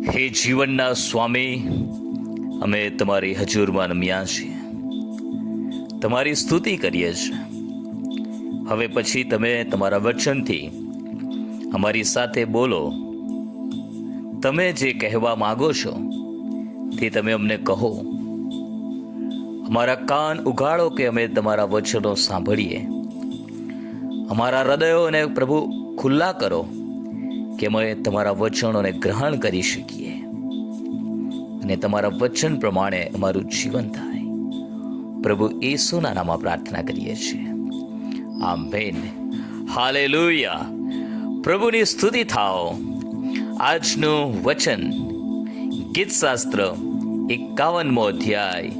હે જીવનના સ્વામી, અમે તમારી હજુરમાં નમ્યા છીએ, તમારી સ્તુતિ કરીએ છીએ. હવે પછી તમે તમારા વચનથી અમારી સાથે બોલો. તમે જે કહેવા માગો છો તે તમે અમને કહો. અમારા કાન ઉઘાડો કે અમે તમારા વચનો સાંભળીએ. અમારા હૃદયોને પ્રભુ ખુલ્લા કરો કે અમે તમારા વચનોને ગ્રહણ કરી શકીએ અને તમારા વચન પ્રમાણે અમારું જીવન થાય. પ્રભુ ઈસુના નામમાં પ્રાર્થના કરીએ છીએ. આમેન. હાલેલુયા. પ્રભુની સ્તુતિ થાઓ. આજનું વચન ગીતશાસ્ત્ર 51મો અધ્યાય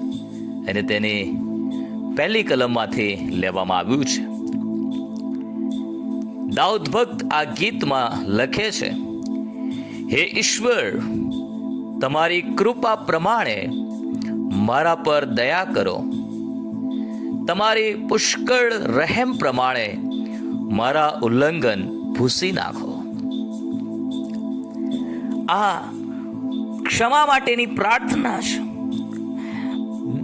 અને તેની પહેલી કલમમાંથી લેવામાં આવ્યું છે. દાઉદ ભક્ત આ ગીતમાં લખે છે, હે ઈશ્વર, તમારી કૃપા પ્રમાણે મારા પર દયા કરો. તમારી પુષ્કળ રહેમ પ્રમાણે મારા ઉલ્લંઘન ભૂંસી નાખો. આ ક્ષમા માટેની પ્રાર્થના છે.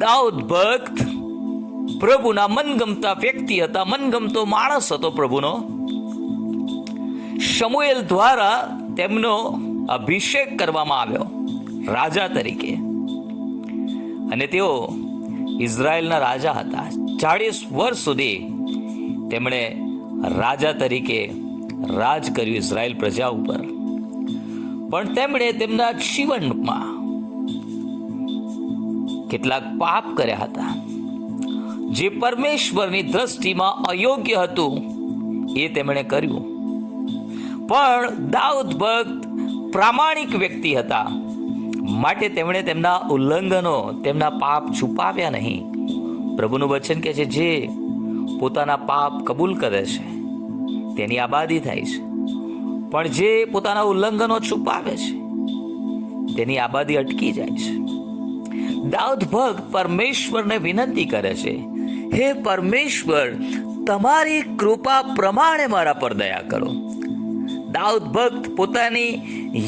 દાઉદ ભક્ત પ્રભુના મનગમતા વ્યક્તિ હતા, મનગમતો માણસ હતો પ્રભુનો. શમુએલ દ્વારા તેમનો અભિષેક કરવામાં આવ્યો રાજા તરીકે અને તેઓ ઇઝરાયલના રાજા હતા. 40 વર્ષ સુધી તેમણે રાજા તરીકે રાજ કર્યું ઇઝરાયલ પ્રજા ઉપર. પણ તેમણે તેમના જીવનમાં કેટલાક પાપ કર્યા હતા જે પરમેશ્વરની દ્રષ્ટિમાં અયોગ્ય હતું. એ તેમણે કર્યું. પણ દાઉદ ભક્ત પ્રામાણિક વ્યક્તિ હતા, માટે તેમણે તેમના ઉલ્લંઘનો, તેમના પાપ છુપાવ્યા નહીં. પ્રભુનું વચન કહે છે, જે પોતાના પાપ કબૂલ કરે છે તેની આબાદી થાય છે, પણ જે પોતાના ઉલ્લંઘનો છુપાવે છે તેની આબાદી અટકી જાય છે. દાઉદ ભક્ત પરમેશ્વરને વિનંતી કરે છે, હે પરમેશ્વર, તમારી કૃપા પ્રમાણે મારા પર દયા કરો. દાઉદ ભક્ત પોતાની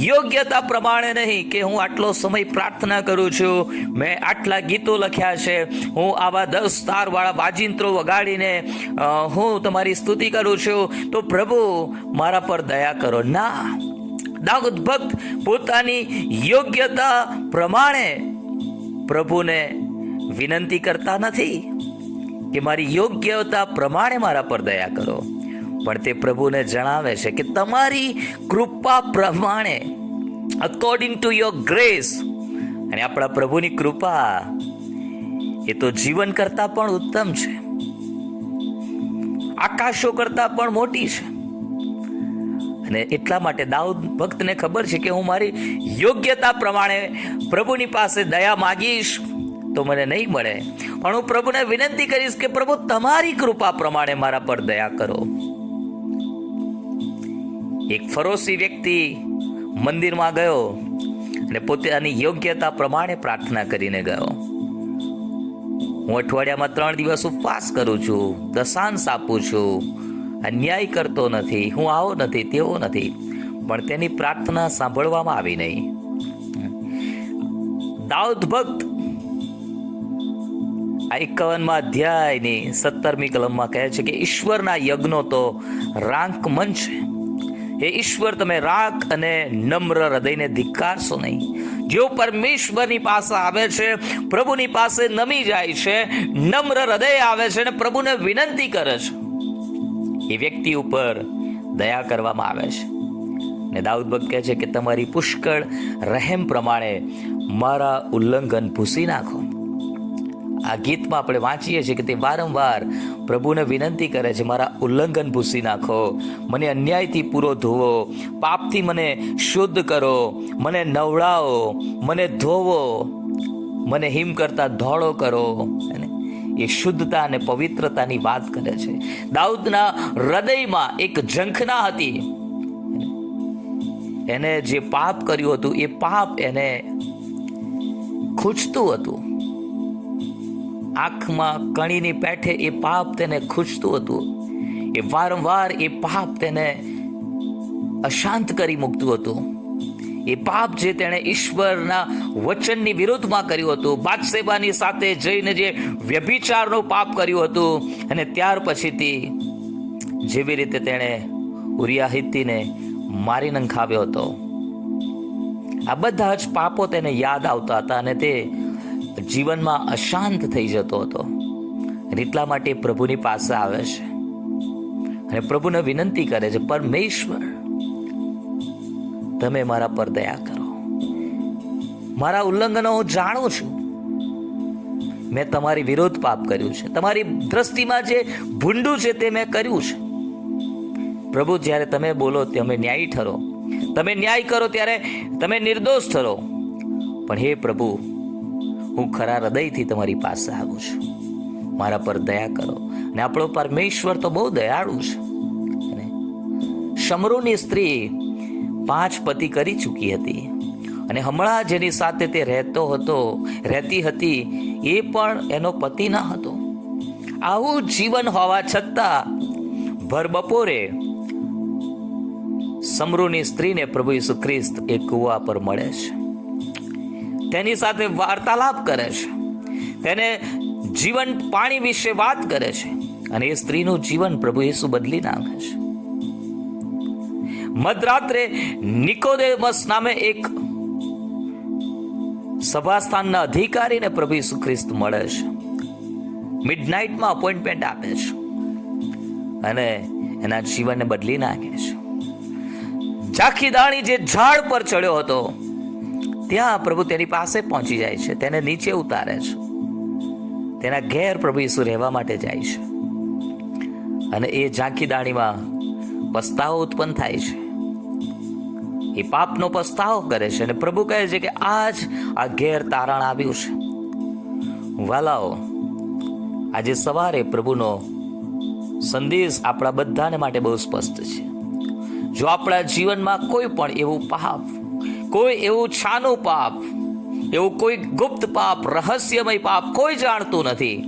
યોગ્યતા પ્રમાણે નહીં કે હું આટલો સમય પ્રાર્થના કરું છું, મેં આટલા ગીતો લખ્યા છે, હું આવા 10 તારવાળા વાજિંત્રો વગાડીને હું તમારી સ્તુતિ કરું છું, તો પ્રભુ મારા પર દયા કરો. ના, દાઉદ ભક્ત પોતાની યોગ્યતા પ્રમાણે પ્રભુને વિનંતી કરતા નથી કે મારી યોગ્યતા પ્રમાણે મારા પર દયા કરો, પણ તે પ્રભુને જણાવે છે કે તમારી કૃપા પ્રમાણે, અકોર્ડિંગ ટુ યોર ગ્રેસ. અને આપણા પ્રભુની કૃપા એ તો જીવન કરતા પણ ઉત્તમ છે, આકાશો કરતા પણ મોટી છે. અને એટલા માટે દાઉદ ભક્તને ખબર છે કે હું મારી યોગ્યતા પ્રમાણે પ્રભુની પાસે દયા માગીશ તો મને નહીં મળે, પણ હું પ્રભુને વિનંતી કરીશ કે પ્રભુ તમારી કૃપા પ્રમાણે મારા પર દયા કરો. એક ફરોશી વ્યક્તિ મંદિરમાં ગયો અને પોતાની યોગ્યતા પ્રમાણે પ્રાર્થના કરીને ગયો. હું અઠવાડિયામાં 3 દિવસ ઉપવાસ કરું છું, દશાંશ આપું છું, અન્યાય કરતો નથી, હું આવો નથી, તેવો નથી, પણ તેની પ્રાર્થના સાંભળવામાં આવી નહીં. દાઉદ ભક્ત આ 51મા અધ્યાયની 17મી કલમમાં કહે છે કે ઈશ્વરના યજ્ઞો તો રાંક મન છે. હે ઈશ્વર, તમે રાખ અને નમ્ર હૃદયને ધિક્કારશો નહીં. જેઓ પરમેશ્વરની પાસે આવે છે, પ્રભુની પાસે નમી જાય છે, નમ્ર હૃદય આવે છે અને પ્રભુને વિનંતી કરે છે, એ વ્યક્તિ ઉપર દયા કરવામાં આવે છે. ને દાઉદ ભક્ત કહે છે કે તમારી પુષ્કળ રહેમ પ્રમાણે મારા ઉલ્લંઘન ભૂંસી નાખો. આ ગીતમાં આપણે વાંચીએ છીએ કે તે વારંવાર પ્રભુને વિનંતી કરે છે, મારા ઉલ્લંઘન ભૂંસી નાખો, મને અન્યાયથી પૂરો ધોવો, પાપથી મને શુદ્ધ કરો, મને નવડાવો, મને ધોવો, મને હિમ કરતા ધોળો કરો. એ શુદ્ધતા અને પવિત્રતાની વાત કરે છે. દાઉદના હૃદયમાં એક ઝંખના હતી. એને જે પાપ કર્યું હતું એ પાપ એને ખૂંચતું હતું. આંખમાં કણીની પેઠે એ પાપ તેને ખૂંચતું હતું. એ વારંવાર એ પાપ તેને અશાંત કરી મૂકતું હતું. એ પાપ જે તેણે ઈશ્વરના વચનની વિરોધમાં કર્યું હતું, બાદશેબાની સાથે જઈને જે વ્યભિચારનું પાપ કર્યું હતું, અને ત્યાર પછીથી જેવી રીતે તેણે ઉરિયા હિત્તીને મારી નંખાવ્યો હતો, આ બધા જ પાપો તેને યાદ આવતા હતા અને તે જીવનમાં અશાંત થઈ જતો હતો. અને એટલા માટે પ્રભુની પાસે આવે છે અને પ્રભુને વિનંતી કરે છે, પરમેશ્વર, તમે મારા પર દયા કરો. મારા ઉલ્લંઘનો હું જાણું છું. મેં તમારી વિરોધ પાપ કર્યું છે, તમારી દ્રષ્ટિમાં જે ભૂંડું છે તે મેં કર્યું છે. પ્રભુ, જ્યારે તમે બોલો તમે ન્યાયી ઠરો, તમે ન્યાય કરો ત્યારે તમે નિર્દોષ ઠરો. પણ હે પ્રભુ, હું ખરા હૃદયથી તમારી પાસે આવું છું, મારા પર દયા કરો. અને આપણો પરમેશ્વર તો બહુ દયાળુ છે. શમરોની સ્ત્રી 5 પતિ કરી ચૂકી હતી અને હમણાં જેની સાથે તે રહેતી હતી એ પણ એનો પતિ ન હતો. આવું જીવન હોવા છતાં ભર બપોરે સમરૂની સ્ત્રીને પ્રભુ ઈસુ ખ્રિસ્ત એક કુવા પર મળે છે, તેની સાથે વાર્તાલાપ કરે છે, તેને જીવન પાણી વિશે વાત કરે છે અને એ સ્ત્રીનું જીવન પ્રભુ ઈસુ બદલી નાખે છે. મધરાત્રે નિકોદેમસ નામે એક સભાસ્થાનના અધિકારીને પ્રભુ ઈસુ ખ્રિસ્ત મળે છે, મિડનાઇટમાં અપોઇન્ટમેન્ટ આપે છે અને એના જીવનને બદલી નાખે છે. ઝાંખી દાણી જે ઝાડ પર ચડ્યો હતો ત્યાં પ્રભુ તેની પાસે પહોંચી જાય છે, તેને નીચે ઉતારે છે, તેના ઘેર પ્રભુ ઈસુ રહેવા માટે જાય છે અને એ ઝાંખી દાણીમાં પસ્તાવો ઉત્પન્ન થાય છે. એ પાપનો પસ્તાવો કરે છે અને પ્રભુ કહે છે કે આજ આ ઘેર તારણ આવ્યું છે. વાલાઓ, આજે સવારે પ્રભુનો સંદેશ આપણા બધાને માટે બહુ સ્પષ્ટ છે. જો આપણા જીવનમાં કોઈ પણ એવું પાપ, કોઈ એવું છાનું પાપ, એવું કોઈ ગુપ્ત પાપ, રહસ્યમય પાપ કોઈ જાણતું નથી,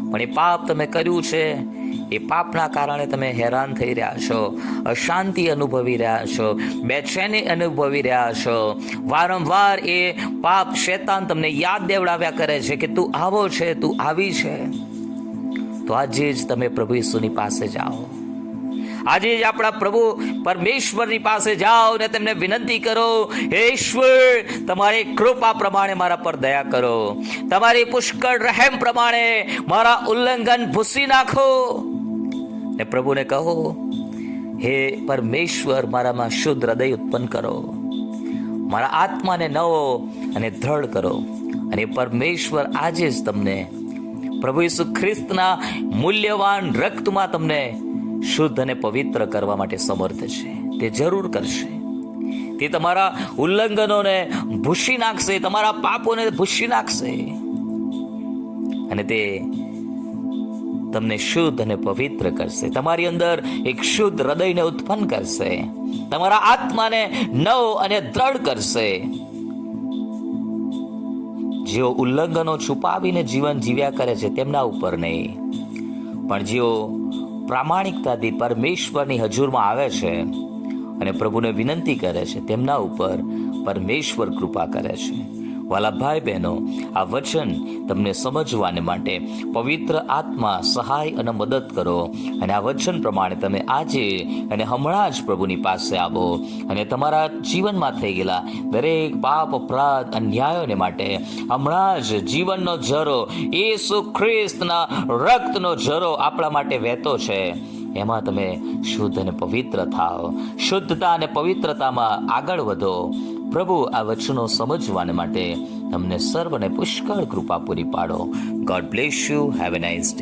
પણ એ પાપ તમે કર્યું છે, એ પાપના કારણે તમે હેરાન થઈ રહ્યા છો, અશાંતિ અનુભવી રહ્યા છો, બેચેની અનુભવી રહ્યા છો, વારંવાર એ પાપ શૈતાન તમને યાદ દેવડાવ્યા કરે છે કે તું આવો છે, તું આવી છે, તો આજે જ તમે પ્રભુ ઈસુની પાસે જાઓ. આજે જ આપણા પ્રભુ પરમેશ્વરની પાસે જાઓ અને તેમને વિનંતી કરો, હે ઈશ્વર, તમારી કૃપા પ્રમાણે મારા પર દયા કરો, તમારી પુષ્કળ રહેમ પ્રમાણે મારા ઉલ્લંઘન ભૂંસી નાખો. ને પ્રભુને કહો, હે પરમેશ્વર, મારામાં શુદ્ધ હૃદય ઉત્પન્ન કરો, મારા આત્માને નવો અને દ્રઢ કરો. અને પરમેશ્વર આજે જ તમને પ્રભુ ઈસુ ખ્રિસ્તના મૂલ્યવાન રક્તમાં તમને શુદ્ધ અને પવિત્ર કરવા માટે સમર્થ છે. તે જરૂર કરશે. તે તમારા ઉલ્લંઘનોને ભૂંસી નાખશે, તમારા પાપોને ભૂંસી નાખશે અને તે તમને શુદ્ધ અને પવિત્ર કરશે. તમારી અંદર એક શુદ્ધ હૃદયને ઉત્પન્ન કરશે, તમારા આત્માને નવ અને દ્રઢ કરશે. જેઓ ઉલ્લંઘનો છુપાવીને જીવન જીવ્યા કરે છે તેમના ઉપર નહીં, પણ જેઓ પ્રામાણિકતાથી પરમેશ્વરની હજુરમાં આવે છે અને પ્રભુને વિનંતી કરે છે તેમના ઉપર પરમેશ્વર કૃપા કરે છે. વાલા ભાઈ બહેનો, આ વચન તમને સમજવાને માટે પવિત્ર આત્મા સહાય અને મદદ કરો અને આ વચન પ્રમાણે તમે આજે અને હમણાં જ પ્રભુની પાસે આવો અને તમારા જીવનમાં થઈ ગયેલા દરેક પાપ, અપરાધ, અન્યાયોને માટે હમણાં જ જીવનનો ઝરો, યેસુ ખ્રિસ્તના રક્તનો ઝરો આપણા માટે વહેતો છે, એમાં તમે શુદ્ધ અને પવિત્ર થાઓ. શુદ્ધતા અને પવિત્રતામાં આગળ વધો. પ્રભુ આ વચનો સમજવાને માટે તમને સર્વને પુષ્કળ કૃપા પૂરી પાડો. God bless you. Have a nice day.